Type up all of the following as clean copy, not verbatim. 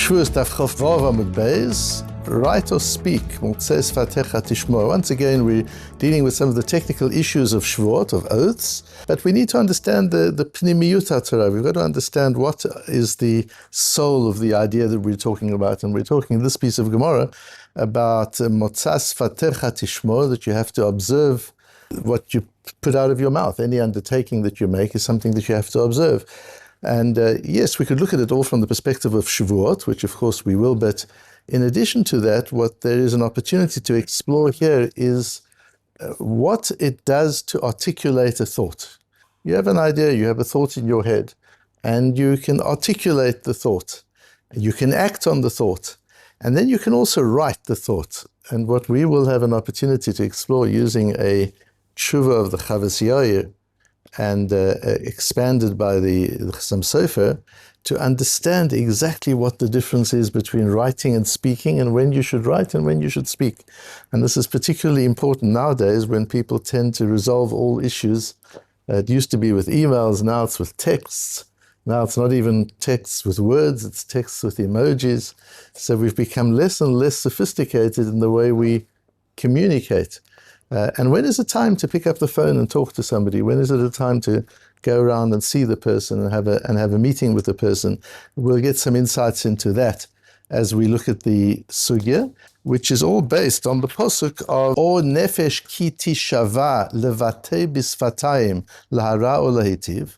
Shavuos Daf Vav Amud Beis, write or speak, Mוצא, שפתיך, תשמור. Once again, we're dealing with some of the technical issues of Shevuot, of oaths, but we need to understand the pnimiyut HaTorah. We've got to understand what is the soul of the idea that we're talking about. And we're talking in this piece of Gemara about מוצא, שפתיך, תשמור, that you have to observe what you put out of your mouth. Any undertaking that you make is something that you have to observe. And yes, we could look at it all from the perspective of Shevuot, which of course we will, but in addition to that, what there is an opportunity to explore here is what it does to articulate a thought. You have an idea, you have a thought in your head, and you can articulate the thought. You can act on the thought, and then you can also write the thought. And what we will have an opportunity to explore using a tshuva of the Chavas Yair, and expanded by the Chassam Sofer, to understand exactly what the difference is between writing and speaking, and when you should write and when you should speak. And this is particularly important nowadays when people tend to resolve all issues. It used to be with emails, now it's with texts. Now it's not even texts with words, it's texts with emojis. So we've become less and less sophisticated in the way we communicate. And when is it time to pick up the phone and talk to somebody? When is it a time to go around and see the person and have a meeting with the person? We'll get some insights into that as we look at the sugya, which is all based on the posuk of O nefesh ki tishava levate bisfatayim lahara o lahitiv.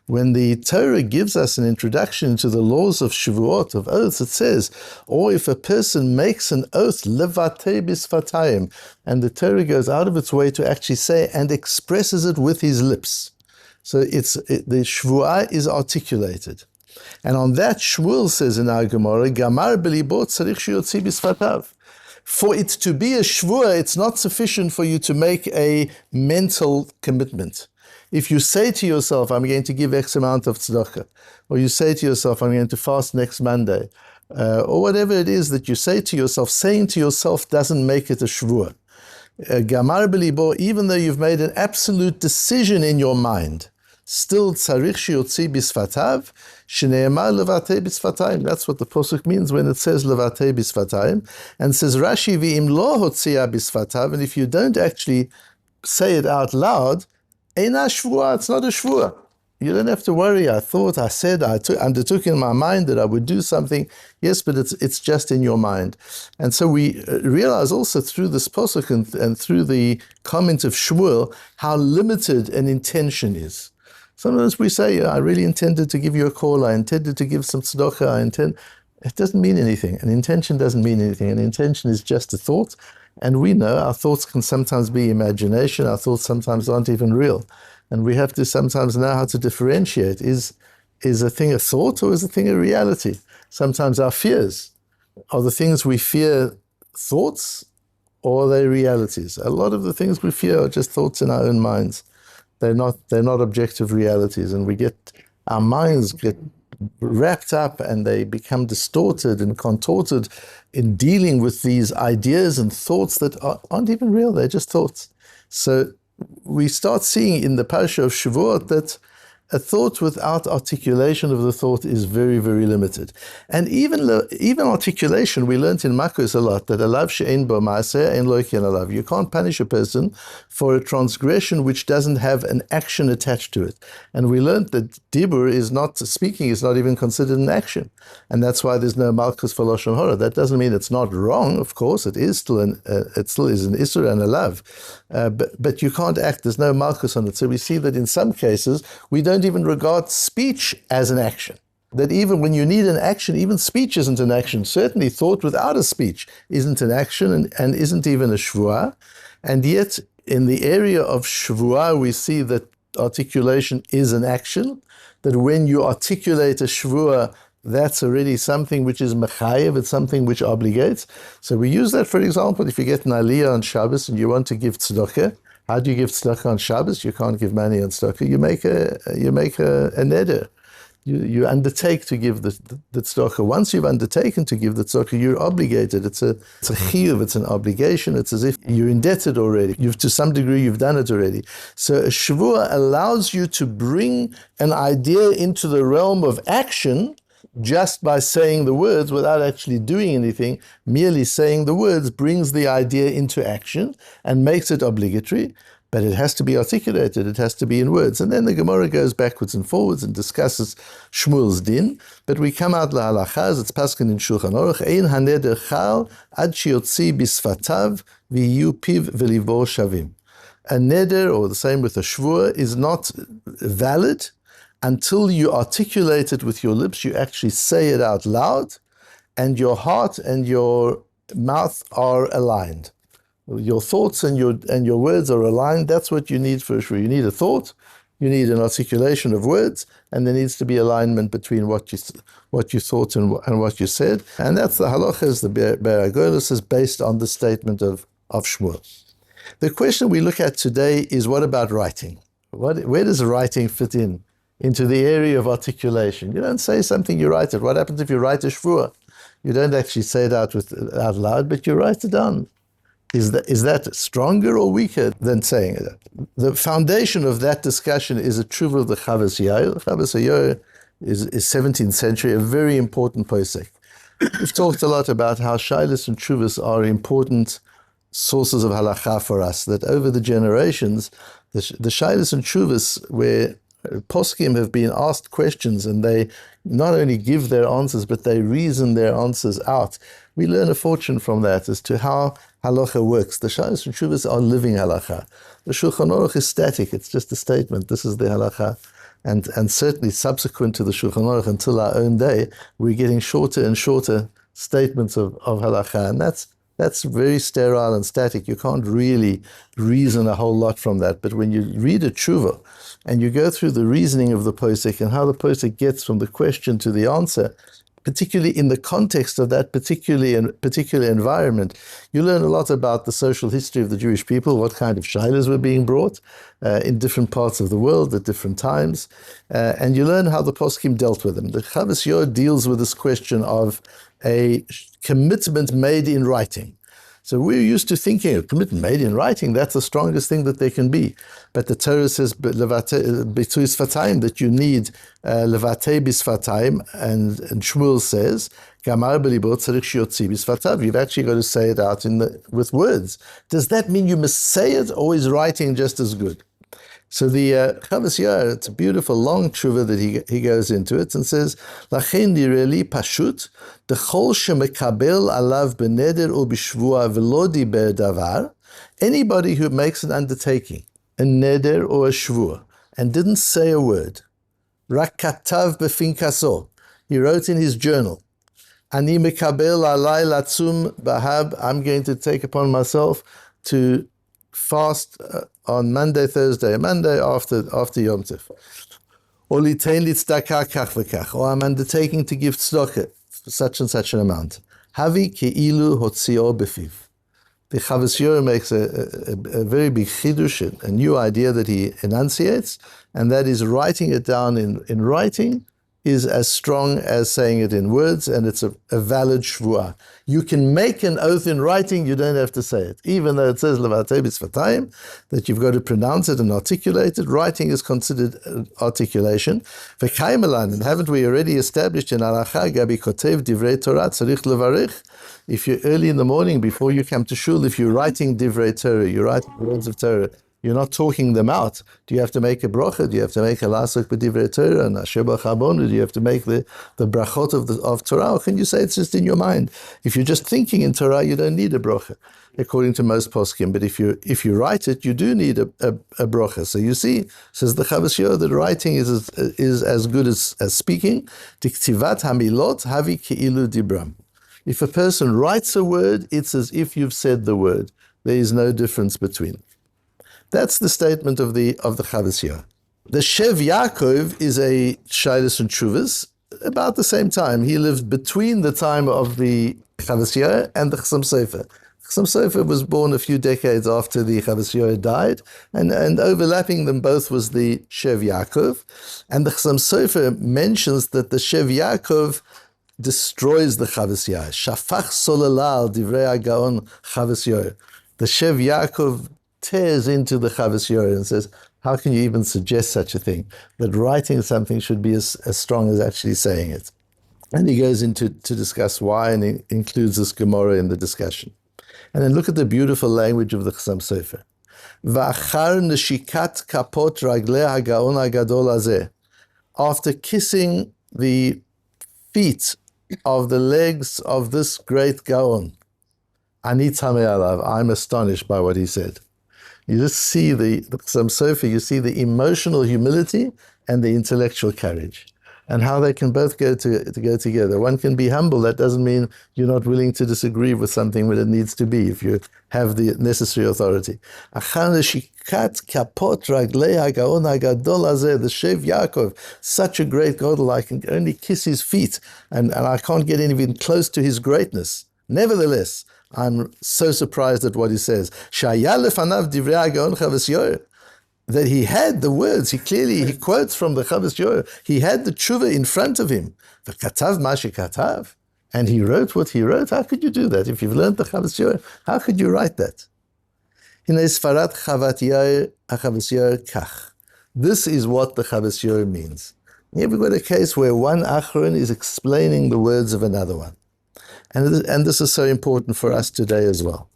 When the Torah gives us an introduction to the laws of Shevuot, of oaths, it says, or if a person makes an oath, levate bisfatayim, and the Torah goes out of its way to actually say and expresses it with his lips. So the Shvuah is articulated. And on that, Shmuel says in our Gemara, Gamar belibo tzarich sheyotzi bisfatav. For it to be a Shvuah, it's not sufficient for you to make a mental commitment. If you say to yourself, I'm going to give X amount of tzedakah, or you say to yourself, I'm going to fast next Monday, or whatever it is that you say to yourself, saying to yourself doesn't make it a shvuah. Gamar belibo, even though you've made an absolute decision in your mind, still tzarich sheyotzi bisfatav, shneemar levate bisfatayim. That's what the posuk means when it says levate bisfatayim, and says Rashi v'im lo hotzia bisfatav, and if you don't actually say it out loud, Eina shvuah, it's not a shvuah. You don't have to worry. I undertook in my mind that I would do something. Yes, but it's just in your mind. And so we realize also through this posuk and through the comment of Shmuel how limited an intention is. Sometimes we say, I really intended to give you a call. I intended to give some tzedakah. It doesn't mean anything. An intention doesn't mean anything. An intention is just a thought. And we know our thoughts can sometimes be imagination. Our thoughts sometimes aren't even real. And we have to sometimes know how to differentiate. Is a thing a thought or is a thing a reality? Sometimes our fears, are the things we fear thoughts or are they realities? A lot of the things we fear are just thoughts in our own minds. They're not objective realities. And our minds get wrapped up and they become distorted and contorted in dealing with these ideas and thoughts that aren't even real, they're just thoughts. So we start seeing in the parasha of Shevuot that a thought without articulation of the thought is very, very limited. And even articulation, we learned in Makos a lot, that alav she'ein bo ma'aseh ein lo yeken alav. You can't punish a person for a transgression which doesn't have an action attached to it. And we learned that dibur speaking is not even considered an action. And that's why there's no malchus for lashon hara. That doesn't mean it's not wrong, of course, it still is an isur and a lav. But you can't act, there's no malchus on it. So we see that in some cases, we don't even regard speech as an action. That even when you need an action, even speech isn't an action. Certainly thought without a speech isn't an action and isn't even a shvuah. And yet in the area of shvuah, we see that articulation is an action. That when you articulate a shvuah, that's already something which is mechayev, it's something which obligates. So we use that, for example, if you get an aliyah on Shabbos and you want to give tzedakah. How do you give tzedakah on Shabbos? You can't give money on tzedakah. You make a neder. You undertake to give the tzedakah. Once you've undertaken to give the tzedakah, you're obligated. It's a chiyuv, it's an obligation. It's as if you're indebted already. To some degree, you've done it already. So a shvuah allows you to bring an idea into the realm of action just by saying the words without actually doing anything. Merely saying the words brings the idea into action and makes it obligatory, but it has to be articulated, it has to be in words. And then the Gemara goes backwards and forwards and discusses Shmuel's din, but we come out lahalacha, it's paskin in Shulchan Aruch, ein haneder chal ad shiotzi bisfatav v'yu piv v'livo shavim. A neder, or the same with a shvur, is not valid until you articulate it with your lips, you actually say it out loud, and your heart and your mouth are aligned. Your thoughts and your words are aligned. That's what you need for a shvur. You need a thought, you need an articulation of words, and there needs to be alignment between what you thought and what you said. And that's the halachas, the Be'er HaGolos is based on the statement of Shmuel. The question we look at today is, what about writing? Where does writing fit into the area of articulation? You don't say something, you write it. What happens if you write a shvur? You don't actually say it out loud, but you write it down. Is that stronger or weaker than saying it? The foundation of that discussion is a tshuva of the Chavas Yair. Chavas Yair is 17th century, a very important posek. We've talked a lot about how shailas and tshuvas are important sources of halacha for us, that over the generations, the shailas and tshuvas, where poskim have been asked questions and they not only give their answers, but they reason their answers out. We learn a fortune from that as to how halacha works. The shailas and tshuvas are living halacha. The Shulchan Aruch is static, it's just a statement. This is the halacha. And certainly subsequent to the Shulchan Aruch until our own day, we're getting shorter and shorter statements of halacha. And that's very sterile and static. You can't really reason a whole lot from that. But when you read a tshuva and you go through the reasoning of the posek and how the posek gets from the question to the answer, particularly in the context of that particular environment, you learn a lot about the social history of the Jewish people, what kind of shailas were being brought in different parts of the world at different times, and you learn how the poskim dealt with them. The Chavas Yair deals with this question of a commitment made in writing. So we're used to thinking a commitment made in writing, that's the strongest thing that there can be. But the Torah says that you need levate bisfatayim, and Shmuel says, you've actually got to say it out with words. Does that mean you must say it, or is writing just as good? So the Chavas Yair, it's a beautiful long tshuva that he goes into it and says, Lachen direli pashut, dechol shemekabel alav beneder u bishvua v'lo diber davar, anybody who makes an undertaking, a neder or a shvua, and didn't say a word, rak katav befinkaso, he wrote in his journal, ani mekabel alai latzum bahab, I'm going to take upon myself to fast on Monday, Thursday, Monday after Yom Tov. Or I'm undertaking to give tzedakah such and such an amount. Havi keilu hotzio befiv. The Chavas Yair makes a very big chidush, a new idea that he enunciates, and that is writing it down in writing is as strong as saying it in words, and it's a valid shvuah. You can make an oath in writing, you don't have to say it. Even though it says levatei b'sfatayim, that you've got to pronounce it and articulate it, writing is considered articulation. V'kaimelan, and haven't we already established in halacha, gabi kotev divrei Torah tzarich levarich? If you're early in the morning, before you come to shul, if you're writing divrei Torah, you're writing words of Torah, you're not talking them out. Do you have to make a bracha? Do you have to make a lasuk b'divrei Torah and asher b'chabonu? Do you have to make the brachot of Torah? Or can you say it's just in your mind? If you're just thinking in Torah, you don't need a bracha, according to most poskim. But if you write it, you do need a bracha. So you see, says the Chavas Yair, that writing is as good as speaking. Diktivat hamilot havi keilu dibram. If a person writes a word, it's as if you've said the word. There is no difference between. That's the statement of the Chavas Yair. The Shev Yaakov is a shailas and tshuvas about the same time. He lived between the time of the Chavas Yair and the Chassam Sofer. Chassam Sofer was born a few decades after the Chavas Yair died, and overlapping them both was the Shev Yaakov. And the Chassam Sofer mentions that the Shev Yaakov destroys the Chavas Yair. Shafach solelal divrei hagaon Chavas Yair. The Shev Yaakov tears into the Chavas Yair and says, how can you even suggest such a thing? That writing something should be as strong as actually saying it. And he goes into to discuss why, and he includes this Gemara in the discussion. And then look at the beautiful language of the Chassam Sofer. V'achar neshikat kapot raglei hagaon hagadol hazeh. After kissing the feet of the legs of this great Gaon, Ani tameh alav, I'm astonished by what he said. You just see the Chassam Sofer, you see the emotional humility and the intellectual courage, and how they can both go together. One can be humble. That doesn't mean you're not willing to disagree with something when it needs to be, if you have the necessary authority. The Shev Yaakov, such a great Godel, I can only kiss his feet, and I can't get even close to his greatness. Nevertheless, I'm so surprised at what he says. That he had the words, he quotes from the Chavas Yoel, he had the tshuva in front of him. V'katav ma shekatav, and he wrote what he wrote. How could you do that? If you've learned the Chavas Yoel, how could you write that? Sfarat Chavat Yair HaChavas Yoel kach. This is what the Chavas Yoel means. Here we've got a case where one Achron is explaining the words of another one. And this is so important for us today as well.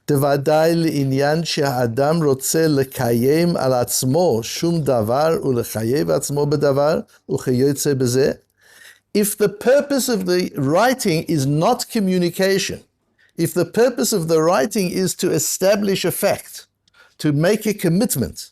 Devadai לעניין שהאדם רוצה לקיים על עצמו שום דבר ולחייב עצמו בדבר וכיוצא בזה. If the purpose of the writing is not communication, if the purpose of the writing is to establish a fact, to make a commitment,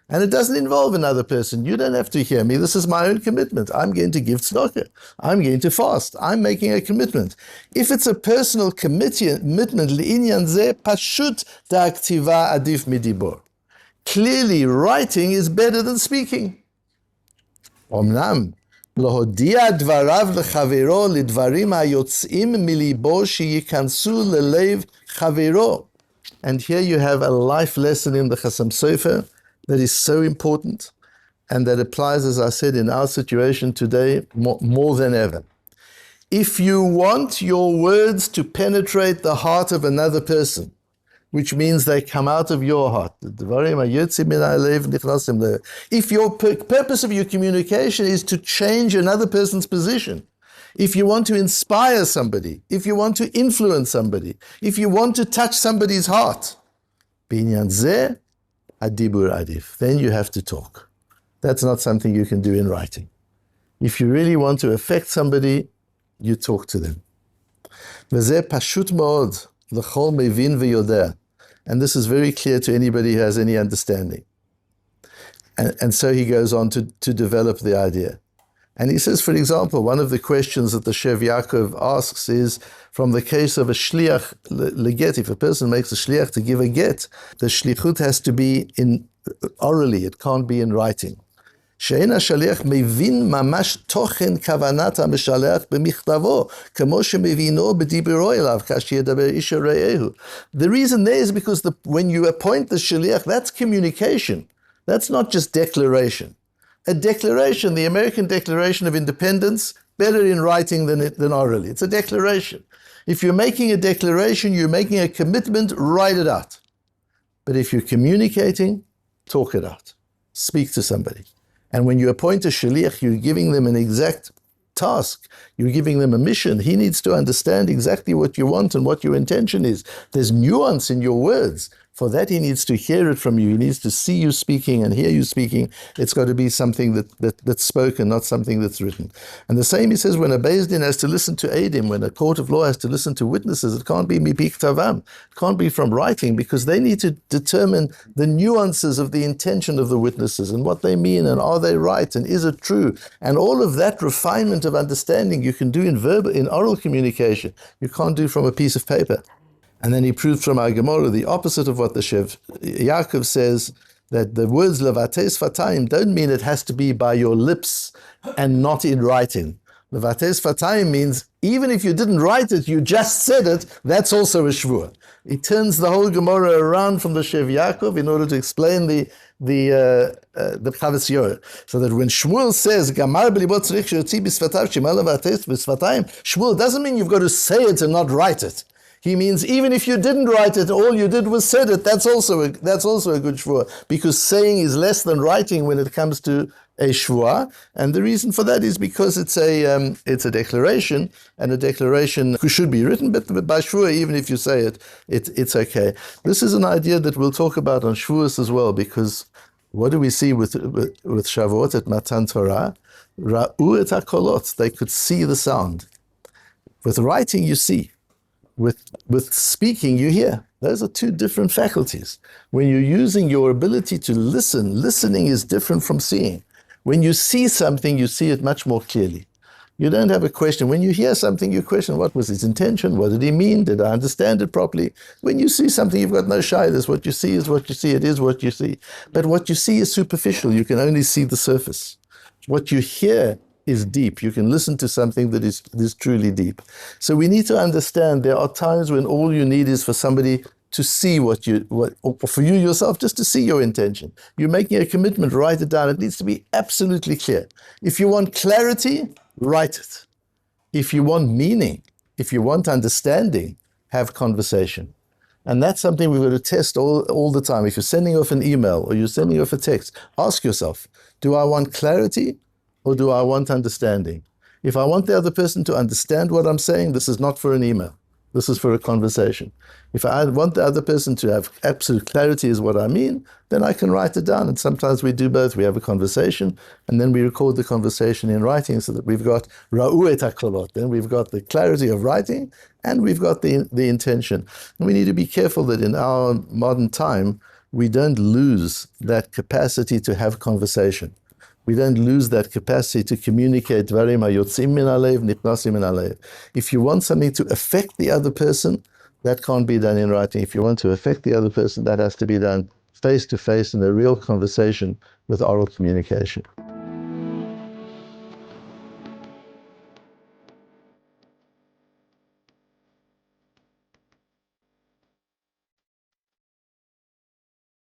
and it doesn't involve another person, you don't have to hear me, this is my own commitment. I'm going to give tzedakah. I'm going to fast. I'm making a commitment. If it's a personal commitment, לעניין זה פשוט דהכתיבה עדיף מדיבור. Clearly, writing is better than speaking. אומנם, להודיע דבריו לחברו לדברים היוצאים מליבו שייכנסו ללב חברו. And here you have a life lesson in the Chassam Sofer that is so important, and that applies, as I said, in our situation today more than ever. If you want your words to penetrate the heart of another person, which means they come out of your heart, if your purpose of your communication is to change another person's position, if you want to inspire somebody, if you want to influence somebody, if you want to touch somebody's heart, adibur adif, then you have to talk. That's not something you can do in writing. If you really want to affect somebody, you talk to them. וזה פשוט מאוד לכל מבין ויודע. And this is very clear to anybody who has any understanding. And so he goes on to develop the idea. And he says, for example, one of the questions that the Shev Yaakov asks is, from the case of a shliach leget, if a person makes a shliach to give a get, the shlichut has to be in orally, it can't be in writing. שאין השליח מבין ממש תוכן כוונת המשלח במכתבו, כמו שמבינו בדיברו אליו, כאשר ידבר איש רעהו. The reason there is because when you appoint the shliach, that's communication. That's not just declaration. A declaration, the American Declaration of Independence, better in writing than orally. It's a declaration. If you're making a declaration, you're making a commitment, write it out. But if you're communicating, talk it out. Speak to somebody. And when you appoint a shaliach, you're giving them an exact task. You're giving them a mission. He needs to understand exactly what you want and what your intention is. There's nuance in your words. For that, he needs to hear it from you. He needs to see you speaking and hear you speaking. It's got to be something that's spoken, not something that's written. And the same, he says, when a Beis Din has to listen to Eidim, when a court of law has to listen to witnesses, it can't be mipik tavam. It can't be from writing, because they need to determine the nuances of the intention of the witnesses and what they mean, and are they right, and is it true? And all of that refinement of understanding you can do in oral communication. You can't do from a piece of paper. And then he proved from our Gemara the opposite of what the Shev Yaakov says, that the words levatei sfatayim don't mean it has to be by your lips and not in writing. Levatei sfatayim means even if you didn't write it, you just said it, that's also a shvur. He turns the whole Gemara around from the Shev Yaakov in order to explain the Chavas Yoel. So that when Shmuel says, Gamar b'libo tzarich sheyotzi b'sfatav shema levatei b'sfatayim, Shmuel doesn't mean you've got to say it and not write it. He means even if you didn't write it, all you did was said it, that's also a good shvur, because saying is less than writing when it comes to a shvua, and the reason for that is because it's a declaration, and a declaration should be written, but by shvua, even if you say it, it's okay. This is an idea that we'll talk about on shvuas as well, because what do we see with Shavuot at Matan Torah? Ra'u et hakolot, they could see the sound. With writing, you see. With speaking, you hear. Those are two different faculties. When you're using your ability to listen, listening is different from seeing. When you see something, you see it much more clearly. You don't have a question. When you hear something, you question, what was his intention? What did he mean? Did I understand it properly? When you see something, you've got no shyness. What you see is what you see. It is what you see. But what you see is superficial. You can only see the surface. What you hear is deep. You can listen to something that is truly deep. So we need to understand there are times when all you need is for somebody to see or for you yourself, just to see your intention. You're making a commitment, write it down. It needs to be absolutely clear. If you want clarity, write it. If you want meaning, if you want understanding, have conversation. And that's something we've got to test all the time. If you're sending off an email or you're sending off a text, ask yourself, do I want clarity or do I want understanding? If I want the other person to understand what I'm saying, this is not for an email. This is for a conversation. If I want the other person to have absolute clarity is what I mean, then I can write it down. And sometimes we do both. We have a conversation, and then we record the conversation in writing so that we've got ra'u et hakolot. Then we've got the clarity of writing, and we've got the intention. And we need to be careful that in our modern time, we don't lose that capacity to have conversation. We don't lose that capacity to communicate. If you want something to affect the other person, that can't be done in writing. If you want to affect the other person, that has to be done face to face in a real conversation with oral communication.